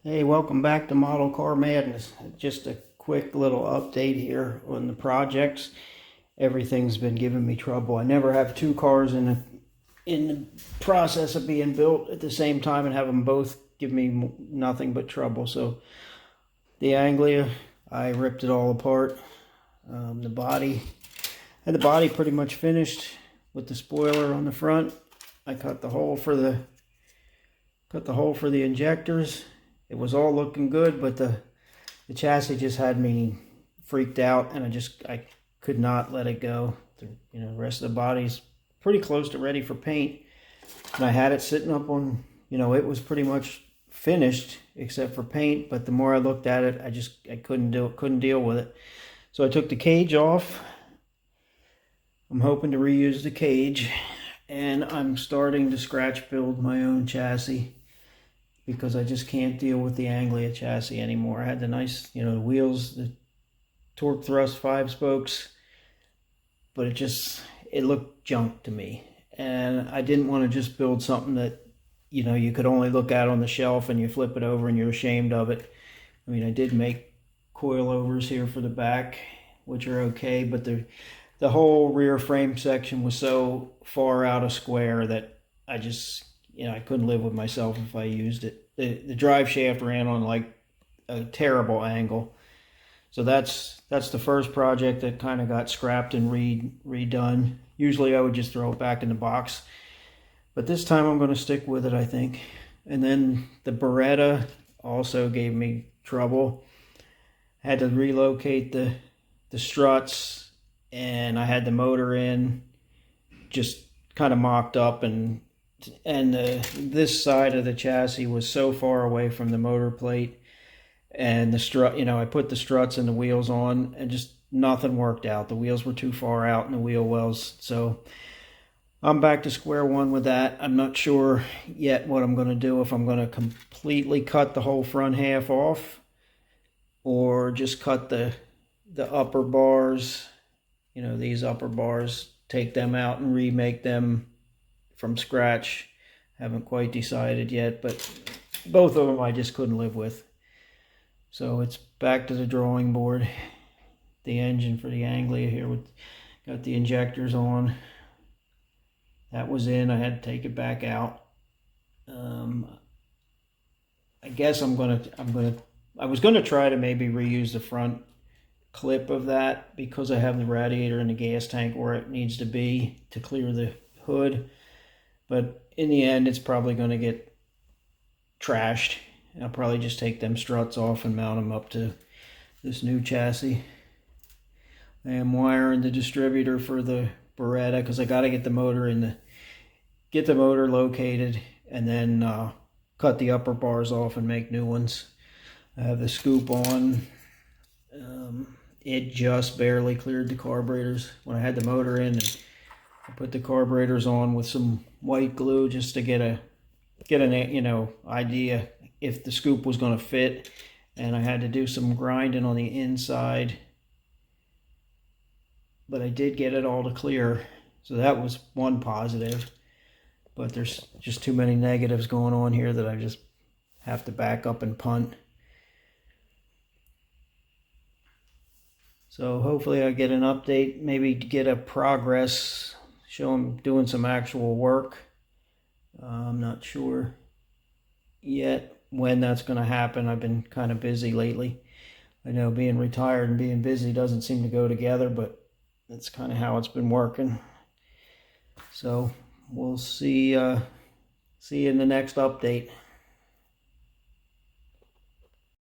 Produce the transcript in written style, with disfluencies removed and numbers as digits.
Hey, welcome back to Model Car Madness. Just a quick little update here on the projects. Everything's been giving me trouble. I never have two cars in the process of being built at the same time and have them both give me nothing but trouble. So the Anglia, I ripped it all apart. The body, had the body pretty much finished with the spoiler on the front. I cut the hole for the injectors. It was all looking good, but the chassis just had me freaked out, and I could not let it go. The rest of the body's pretty close to ready for paint, and I had it sitting up on, it was pretty much finished except for paint. But the more I looked at it, I couldn't deal with it. So I took the cage off. I'm hoping to reuse the cage, and I'm starting to scratch build my own chassis, because I just can't deal with the Anglia chassis anymore. I had the nice, the wheels, the torque thrust 5 spokes, but it looked junk to me. And I didn't want to just build something that, you could only look at on the shelf and you flip it over and you're ashamed of it. I mean, I did make coilovers here for the back, which are okay, but the whole rear frame section was so far out of square that I just, I couldn't live with myself if I used it. The drive shaft ran on like a terrible angle. So that's the first project that kind of got scrapped and redone. Usually I would just throw it back in the box, but this time I'm going to stick with it, I think. And then the Beretta also gave me trouble. I had to relocate the struts, and I had the motor in just kind of mocked up, and this side of the chassis was so far away from the motor plate, and the strut, I put the struts and the wheels on, and just nothing worked out. The wheels were too far out in the wheel wells. So I'm back to square one with that. I'm not sure yet what I'm going to do, if I'm going to completely cut the whole front half off, or just cut the upper bars, these upper bars, take them out and remake them from scratch. Haven't quite decided yet, but both of them I just couldn't live with. So it's back to the drawing board. The engine for the Anglia here, got the injectors on. That was in. I had to take it back out. I guess I was gonna try to maybe reuse the front clip of that, because I have the radiator and the gas tank where it needs to be to clear the hood. But in the end, it's probably going to get trashed. I'll probably just take them struts off and mount them up to this new chassis. I am wiring the distributor for the Beretta, because I got to get the motor located, and then cut the upper bars off and make new ones. I have the scoop on. It just barely cleared the carburetors when I had the motor in. And I put the carburetors on with some white glue just to get an idea if the scoop was going to fit. And I had to do some grinding on the inside, but I did get it all to clear, so that was one positive. But there's just too many negatives going on here that I just have to back up and punt. So hopefully I get an update, maybe get a progress, show them doing some actual work. I'm not sure yet when that's going to happen. I've been kind of busy lately. I know being retired and being busy doesn't seem to go together, but that's kind of how it's been working. So we'll see you in the next update.